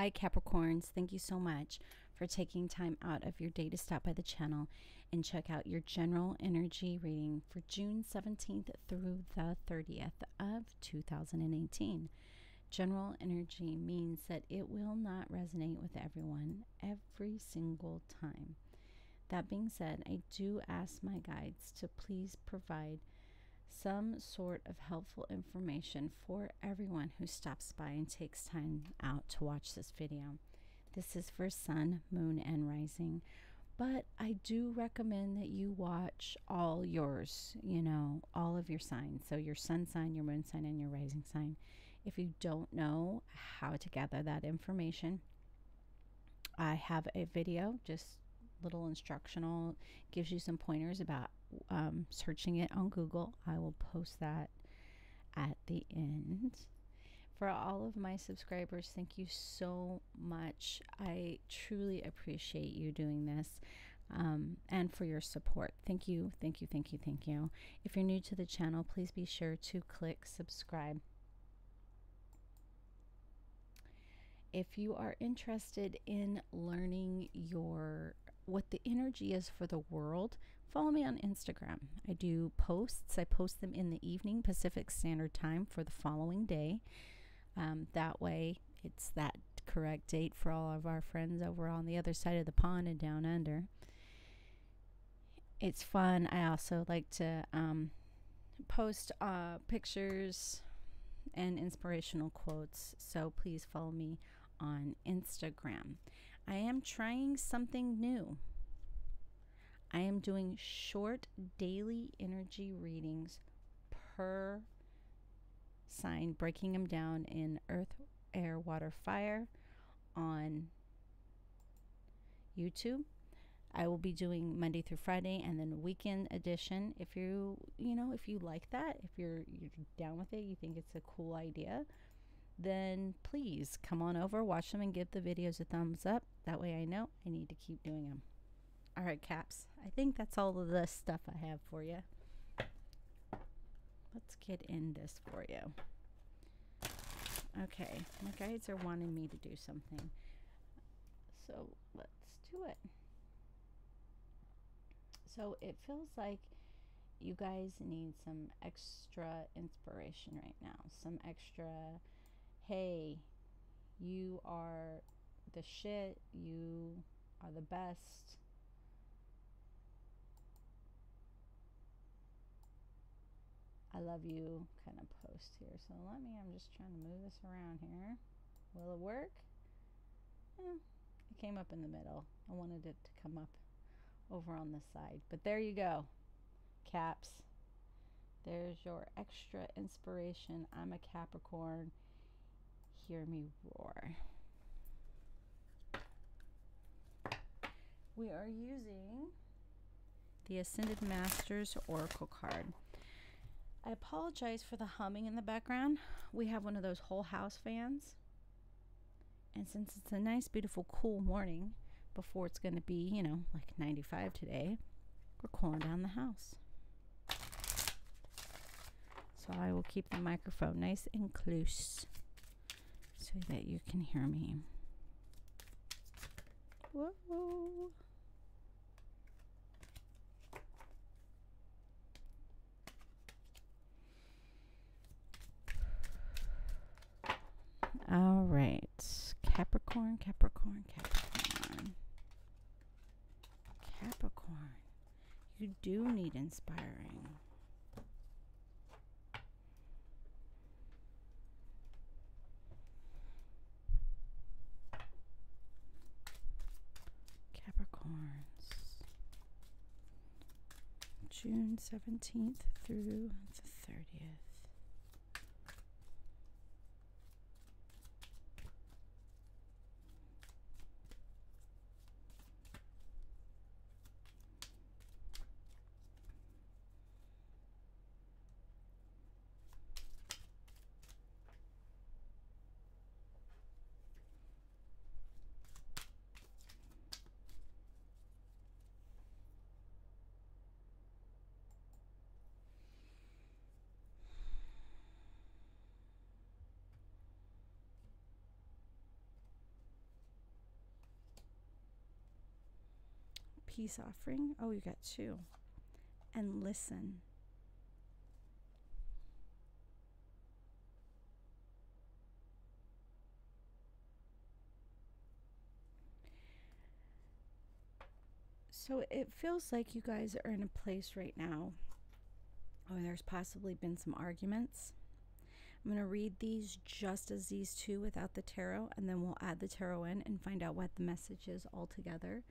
Hi Capricorns, thank you so much for taking time out of your day to stop by the channel and check out your general energy reading for June 17th through the 30th of 2018. General energy means that it will not resonate with everyone every single time. That being said, I do ask my guides to please provide some sort of helpful information for everyone who stops by and takes time out to watch this video. This is for sun, moon, and rising, but I do recommend that you watch all yours, all of your signs. So your sun sign, your moon sign, and your rising sign. If you don't know how to gather that information, I have a video, just little instructional, gives you some pointers about searching it on Google. I will post that at the end. For all of my subscribers, thank you so much. I truly appreciate you doing this, and for your support. Thank you, thank you, thank you, thank you. If you're new to the channel, please be sure to click subscribe. If you are interested in learning what the energy is for the world, follow me on Instagram. I do posts. I post them in the evening Pacific Standard Time for the following day. That way it's that correct date for all of our friends over on the other side of the pond and down under. It's fun. I also like to post pictures and inspirational quotes, so please follow me on Instagram. I am trying something new. I am doing short daily energy readings per sign, breaking them down in earth, air, water, fire on YouTube. I will be doing Monday through Friday and then weekend edition. If you like that, if you're down with it, you think it's a cool idea, then please come on over, watch them, and give the videos a thumbs up. That way I know I need to keep doing them. All right, Caps, I think that's all of the stuff I have for you. Let's get in this for you. Okay, my guides are wanting me to do something, so let's do it. So it feels like you guys need some extra inspiration right now. Some extra, hey, you are the shit, you are the best. I love you kind of post here. So I'm just trying to move this around here. Will it work? It came up in the middle. I wanted it to come up over on this side, but there you go, Caps. There's your extra inspiration. I'm a Capricorn. Hear me roar. We are using the Ascended Masters Oracle card. I apologize for the humming in the background. We have one of those whole house fans, and since it's a nice, beautiful, cool morning before it's going to be, like 95 today, we're cooling down the house. So I will keep the microphone nice and close so that you can hear me. Whoa. All right, Capricorn, Capricorn, Capricorn. Capricorn, you do need inspiring. Capricorns, June 17th through the 30th. peace offering. Oh, you got 2. And listen. So it feels like you guys are in a place right now where there's possibly been some arguments. I'm going to read these just as these 2 without the tarot, and then we'll add the tarot in and find out what the message is altogether.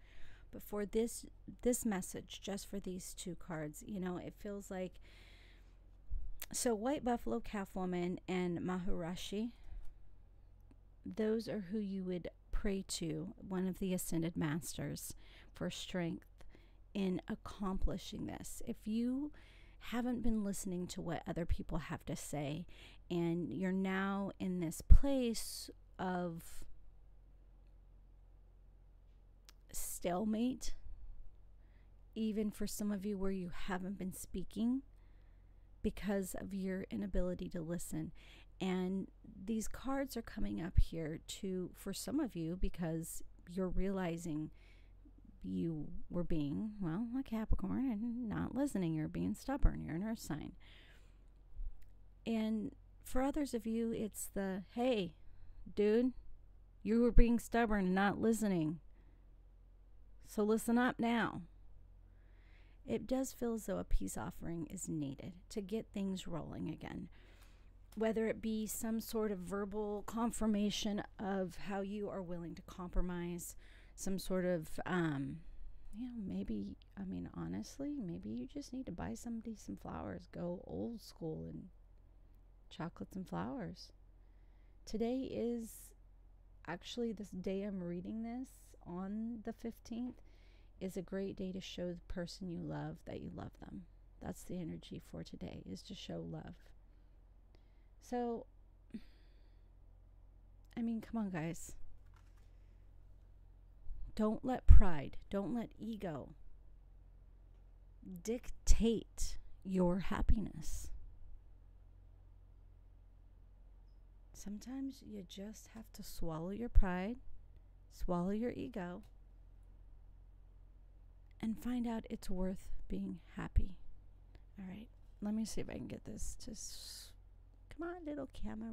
But for this message, just for these 2 cards, you know, it feels like, so White Buffalo, Calf Woman, and Maharishi, those are who you would pray to, one of the Ascended Masters, for strength in accomplishing this. If you haven't been listening to what other people have to say, and you're now in this place of stalemate, even for some of you where you haven't been speaking because of your inability to listen. And these cards are coming up here for some of you, because you're realizing you were being, well, a Capricorn and not listening. You're being stubborn. You're an earth sign. And for others of you, it's the, hey, dude, you were being stubborn and not listening. So listen up now. It does feel as though a peace offering is needed to get things rolling again. Whether it be some sort of verbal confirmation of how you are willing to compromise, some sort of, maybe, honestly, maybe you just need to buy somebody some flowers. Go old school and chocolates and flowers. Today is actually, this day I'm reading this on the 15th is a great day to show the person you love that you love them. That's the energy for today, is to show love. So, come on, guys. Don't let pride, don't let ego dictate your happiness. Sometimes you just have to swallow your pride, swallow your ego, and find out it's worth being happy. All right, let me see if I can get this to... Come on, little camera.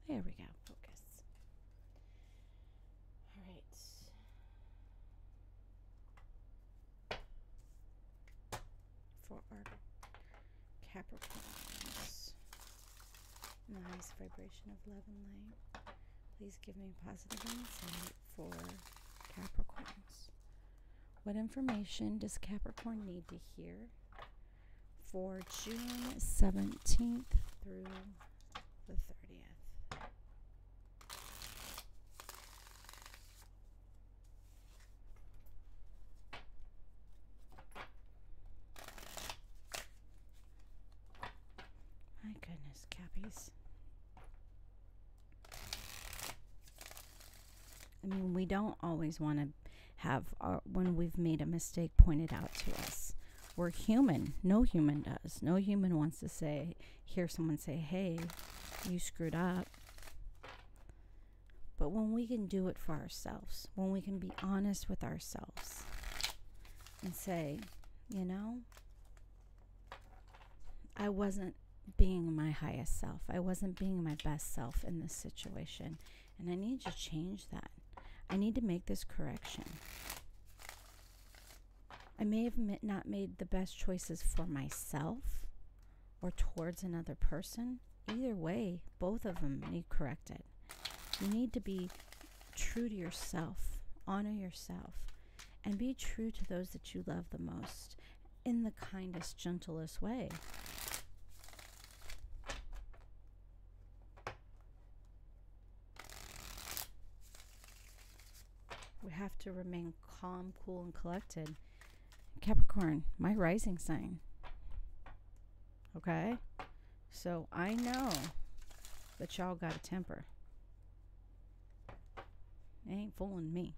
There we go. Focus. All right. For our Capricorns, in the highest vibration of love and light, please give me positive insight for Capricorns. What information does Capricorn need to hear for June 17th through the 30th? My goodness, Cappies. We don't always want to have when we've made a mistake pointed out to us. We're human. No human does. No human wants to hear someone say, hey, you screwed up. But when we can do it for ourselves, when we can be honest with ourselves and say, I wasn't being my highest self. I wasn't being my best self in this situation. And I need to change that. I need to make this correction. I may have not made the best choices for myself or towards another person. Either way, both of them need corrected. You need to be true to yourself, honor yourself, and be true to those that you love the most in the kindest, gentlest way. We have to remain calm, cool, and collected. Capricorn, my rising sign. Okay? So I know that y'all got a temper. It ain't fooling me.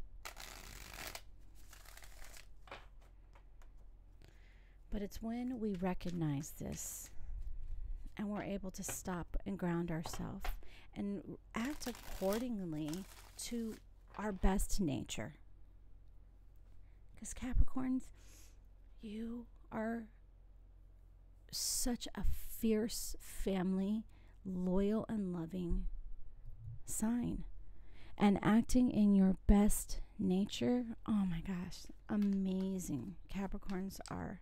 But it's when we recognize this and we're able to stop and ground ourselves and act accordingly to our best nature. Because Capricorns, you are such a fierce family, loyal and loving sign. And acting in your best nature, oh my gosh, amazing. Capricorns are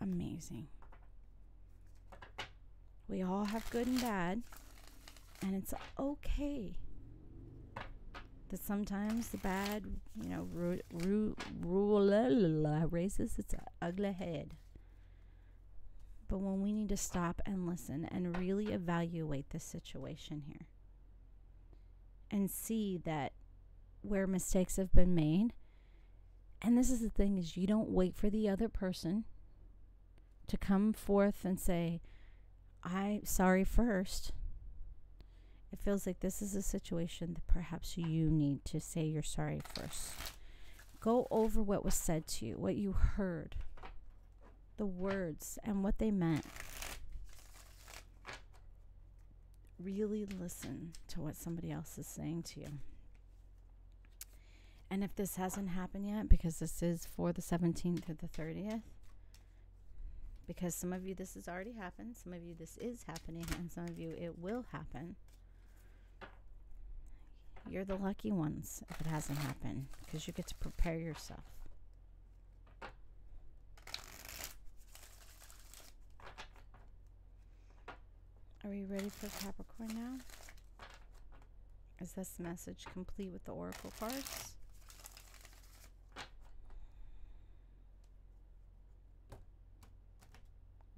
amazing. We all have good and bad, and it's okay that sometimes the bad, raises its ugly head. But when we need to stop and listen and really evaluate the situation here and see that where mistakes have been made, and this is the thing, is you don't wait for the other person to come forth and say, I'm sorry first. It feels like this is a situation that perhaps you need to say you're sorry first. Go over what was said to you, what you heard, the words, and what they meant. Really listen to what somebody else is saying to you. And if this hasn't happened yet, because this is for the 17th through the 30th, because some of you this has already happened, some of you this is happening, and some of you it will happen. You're the lucky ones if it hasn't happened, because you get to prepare yourself. Are we ready for Capricorn now? Is this message complete with the oracle cards?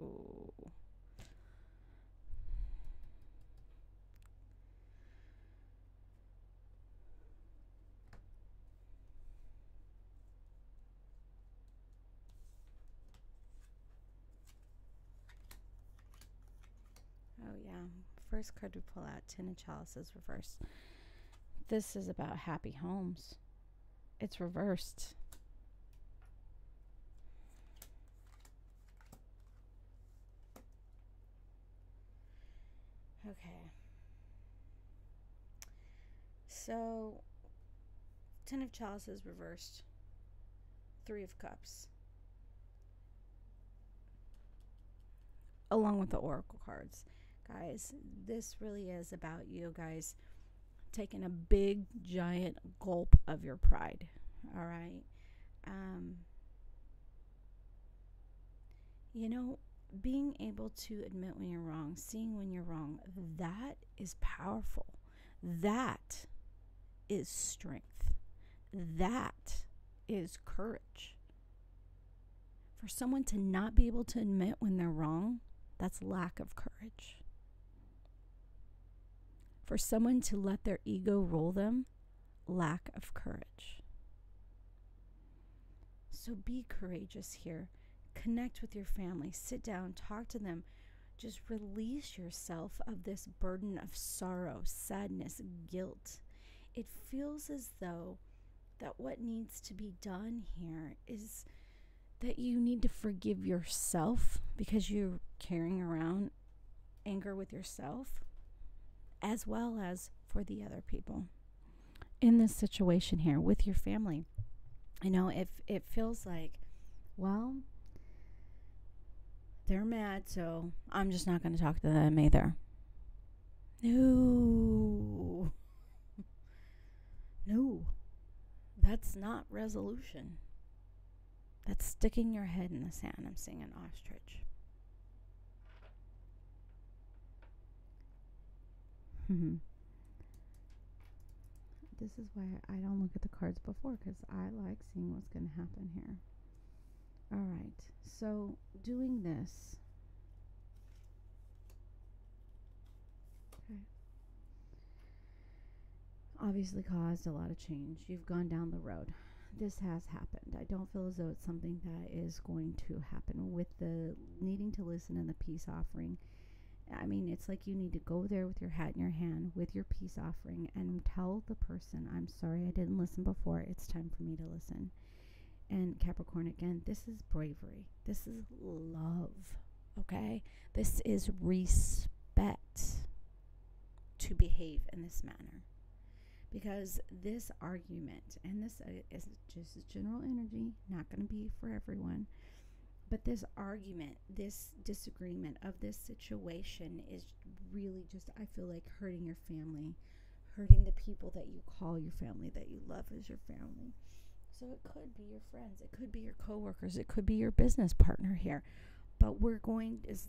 Ooh. Oh yeah. First card we pull out, Ten of Chalices reversed. This is about happy homes. It's reversed. Okay. So, Ten of Chalices reversed. Three of Cups. Along with the oracle cards. Guys, this really is about you guys taking a big, giant gulp of your pride. All right? Being able to admit when you're wrong, seeing when you're wrong, that is powerful. That is strength. That is courage. For someone to not be able to admit when they're wrong, that's lack of courage. For someone to let their ego rule them, lack of courage. So be courageous here. Connect with your family. Sit down, talk to them. Just release yourself of this burden of sorrow, sadness, guilt. It feels as though that what needs to be done here is that you need to forgive yourself because you're carrying around anger with yourself, as well as for the other people in this situation here with your family. If it feels like, well, they're mad, so I'm just not going to talk to them either. No. No. That's not resolution. That's sticking your head in the sand. I'm seeing an ostrich. This is why I don't look at the cards before, because I like seeing what's going to happen here. All right. So doing this. Okay. Obviously caused a lot of change. You've gone down the road. This has happened. I don't feel as though it's something that is going to happen with the needing to listen and the peace offering. I mean, it's like you need to go there with your hat in your hand with your peace offering and tell the person, I'm sorry I didn't listen before. It's time for me to listen. And Capricorn, again, this is bravery. This is love, okay? This is respect to behave in this manner. Because this argument, and this is just general energy, not going to be for everyone, but this argument, this disagreement of this situation is really just, I feel like, hurting your family, hurting the people that you call your family, that you love as your family. So it could be your friends, it could be your coworkers, it could be your business partner here. But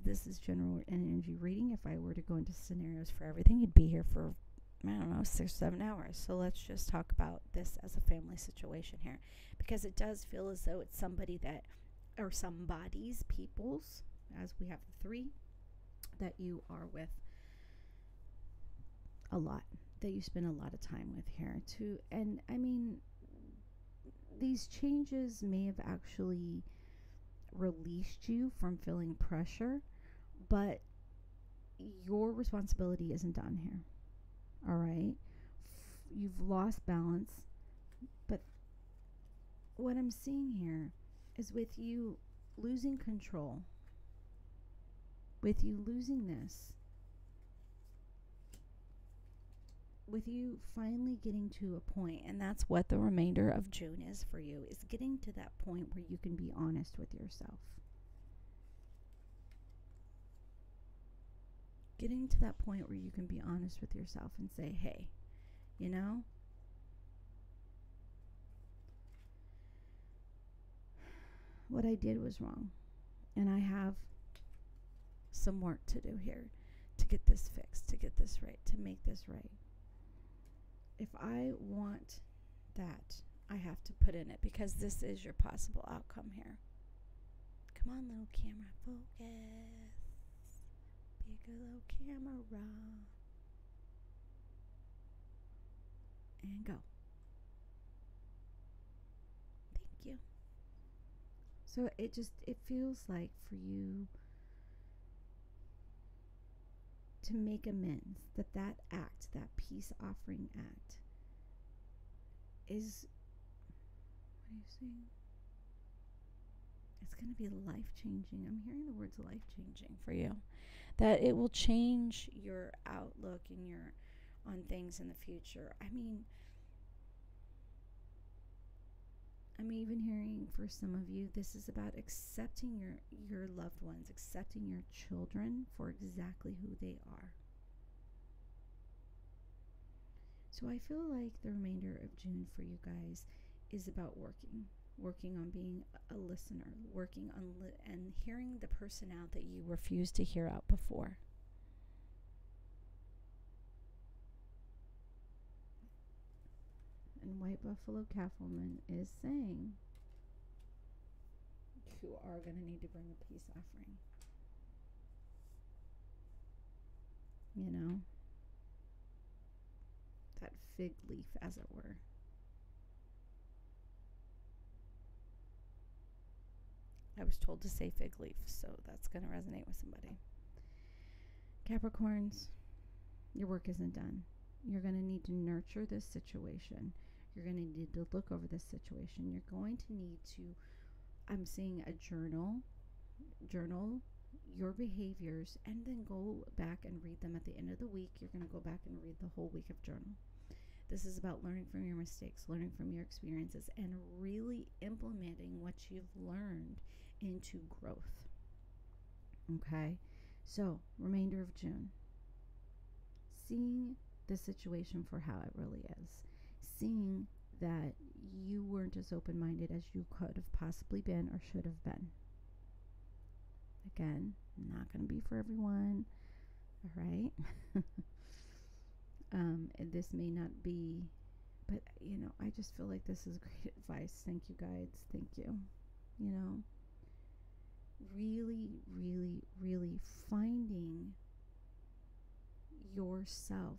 this is general energy reading. If I were to go into scenarios for everything, you'd be here for, I don't know, 6 or 7 hours. So let's just talk about this as a family situation here, because it does feel as though it's somebody that, or somebody's, people's, as we have the 3, that you are with a lot, that you spend a lot of time with here too. And I mean, these changes may have actually released you from feeling pressure, but your responsibility isn't done here. All right? You've lost balance, but what I'm seeing here is with you losing control, with you losing this, with you finally getting to a point, and that's what the remainder of June is for you, is getting to that point where you can be honest with yourself. Getting to that point where you can be honest with yourself and say, hey, you know, what I did was wrong, and I have some work to do here to get this fixed, to get this right, to make this right. If I want that, I have to put in it, because this is your possible outcome here. Come on, little camera, focus. Be a good little camera. And go. Thank you. So it feels like for you to make amends, that act, that peace offering act is, what are you saying? It's going to be life-changing. I'm hearing the words life-changing for you. That it will change your outlook and on things in the future. I mean, I'm even hearing for some of you, this is about accepting your loved ones, accepting your children for exactly who they are. So I feel like the remainder of June for you guys is about working on being a listener, working on and hearing the person out that you refused to hear out before. And White Buffalo Cattleman is saying you are going to need to bring a peace offering. You know, that fig leaf, as it were. I was told to say fig leaf, so that's going to resonate with somebody. Capricorns, your work isn't done. You're going to need to nurture this situation. You're going to need to look over this situation. You're going to need to, I'm seeing a journal your behaviors, and then go back and read them at the end of the week. You're going to go back and read the whole week of journal. This is about learning from your mistakes, learning from your experiences, and really implementing what you've learned into growth. Okay? So, remainder of June. Seeing the situation for how it really is. Seeing that you weren't as open-minded as you could have possibly been or should have been. Again, not going to be for everyone. All right? And this may not be, but, you know, I just feel like this is great advice. Thank you, guides. Thank you. You know, really, really, really finding yourself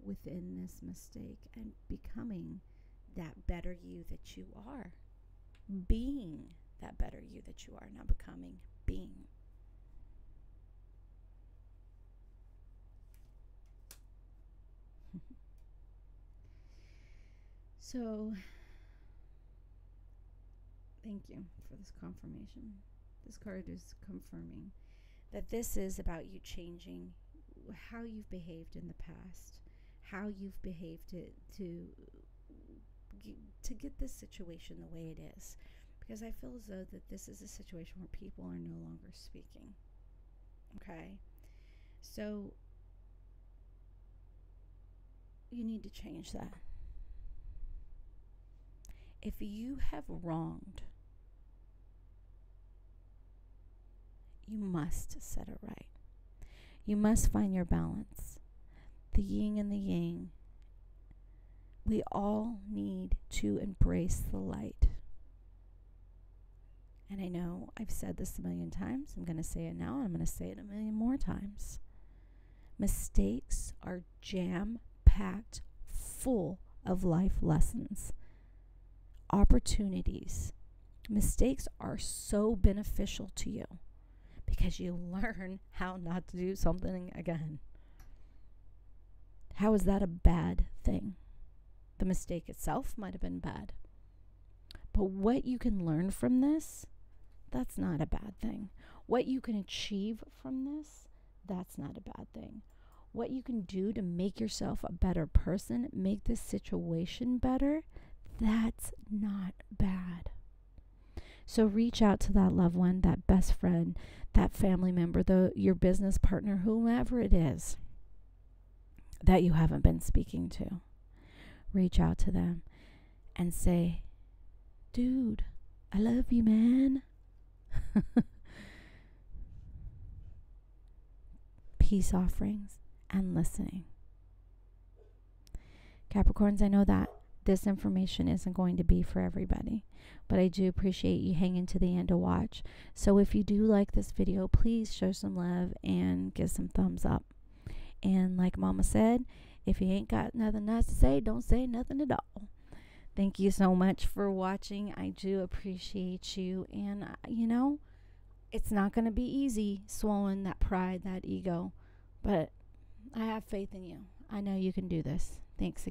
within this mistake and becoming that better you that you are. Being that better you that you are, not becoming, being. So, thank you for this confirmation. This card is confirming that this is about you changing how you've behaved in the past, how you've behaved to get this situation the way it is. Because I feel as though that this is a situation where people are no longer speaking. Okay? So you need to change that. If you have wronged, you must set it right. You must find your balance. The yin and the yang. We all need to embrace the light. And I know I've said this a million times. I'm going to say it now, and I'm going to say it a million more times. Mistakes are jam-packed full of life lessons, opportunities. Mistakes are so beneficial to you because you learn how not to do something again. How is that a bad thing? The mistake itself might have been bad. But what you can learn from this, that's not a bad thing. What you can achieve from this, that's not a bad thing. What you can do to make yourself a better person, make this situation better, that's not bad. So reach out to that loved one, that best friend, that family member, your business partner, whomever it is that you haven't been speaking to. Reach out to them and say, dude, I love you, man. Peace offerings and listening. Capricorns, I know that this information isn't going to be for everybody, but I do appreciate you hanging to the end to watch. So if you do like this video, please show some love and give some thumbs up. And like Mama said, if you ain't got nothing nice to say, don't say nothing at all. Thank you so much for watching. I do appreciate you. And, it's not going to be easy swallowing that pride, that ego. But I have faith in you. I know you can do this. Thanks again.